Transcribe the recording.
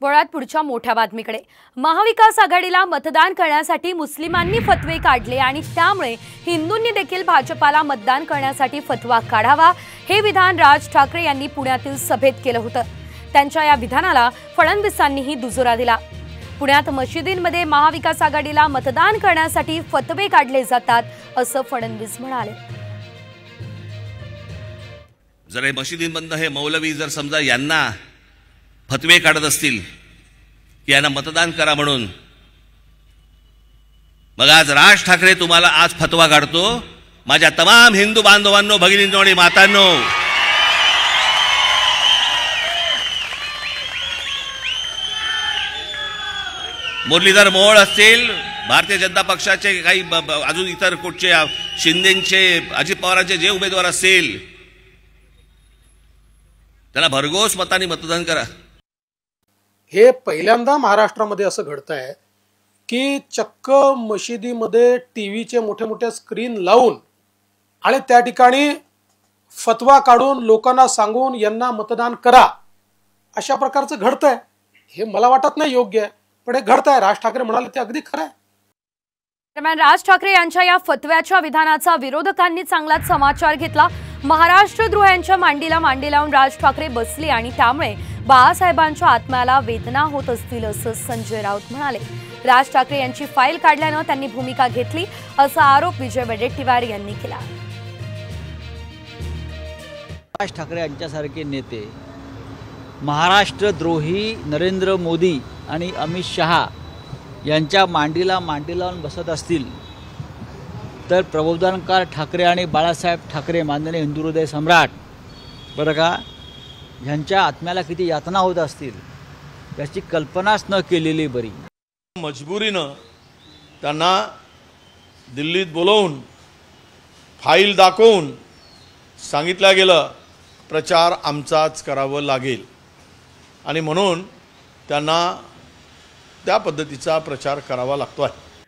वळात पुढच्या मोठ्या बातमीकडे। महाविकास आघाडीला मतदान करण्यासाठी मुस्लिमांनी फतवे काढले आणि त्यामुळे हिंदूंनी देखील भाजपाला मतदान करण्यासाठी फतवा काढावा हे विधान राज ठाकरे यांनी पुण्यातील सभेत केलं होतं। त्यांच्या या विधानाला फडणवीसांनीही दुजोरा दिला। पुण्यात मशिदींमध्ये महाविकास आघाडीला मतदान करण्यासाठी फतवे काढले जातात असं फडणवीस म्हणाले। जर हे मशिदींमधनं हे मौलवी जर समजा यांना फतवे काढत असतील की यांना मतदान करा म्हणून, मग आज राज ठाकरे तुम्हाला आज फतवा काढतो। माझ्या तमाम हिंदू बांधवांनो, भगिनींनो आणि मातांनो, मुरलीधर मोहोळ असतील, भारतीय जनता पक्षाचे काही अजून इतर कुठचे शिंदेचे, अजित पवारांचे जे उमेदवार असतील त्यांना भरघोस मतांनी मतदान करा। हे पहिल्यांदा महाराष्ट्रामध्ये असं घडतंय की चक्क मशिदीमध्ये टीव्हीचे मोठे मोठे स्क्रीन लावून आणि त्या ठिकाणी फतवा काढून लोकांना सांगून यांना मतदान करा अशा प्रकारचं घडतंय। हे मला वाटत नाही योग्य आहे, पण हे घडतंय। राज ठाकरे म्हणाले ते अगदी खरं आहे। दरम्यान राज ठाकरे यांच्या या फतव्याच्या विधानाचा विरोधकांनी चांगलाच समाचार घेतला। महाराष्ट्र द्रोह्यांच्या मांडीला मांडी लावून राज ठाकरे बसले आणि त्यामुळे बाळासाहेबांच्या आत्म्याला वेदना होत असतील असं संजय राऊत म्हणाले। राज ठाकरे यांची फाईल काढल्यानं त्यांनी भूमिका घेतली असा आरोप विजय वडेट्टीवार यांनी केला। राज ठाकरे यांच्यासारखे नेते महाराष्ट्र द्रोही नरेंद्र मोदी आणि अमित शहा यांच्या मांडीला मांडी लावून बसत असतील तर प्रबोधनकार ठाकरे आणि बाळासाहेब ठाकरे माननीय हिंदू हृदय सम्राट बरं का ह्यांच्या आत्म्याला किती यातना होत असतील याची कल्पनाच न केलेली बरी। मजबुरीनं त्यांना दिल्लीत बोलवून फाईल दाखवून सांगितलं गेलं प्रचार आमचाच करावं लागेल आणि म्हणून त्यांना त्या पद्धतीचा प्रचार करावा लागतो आहे।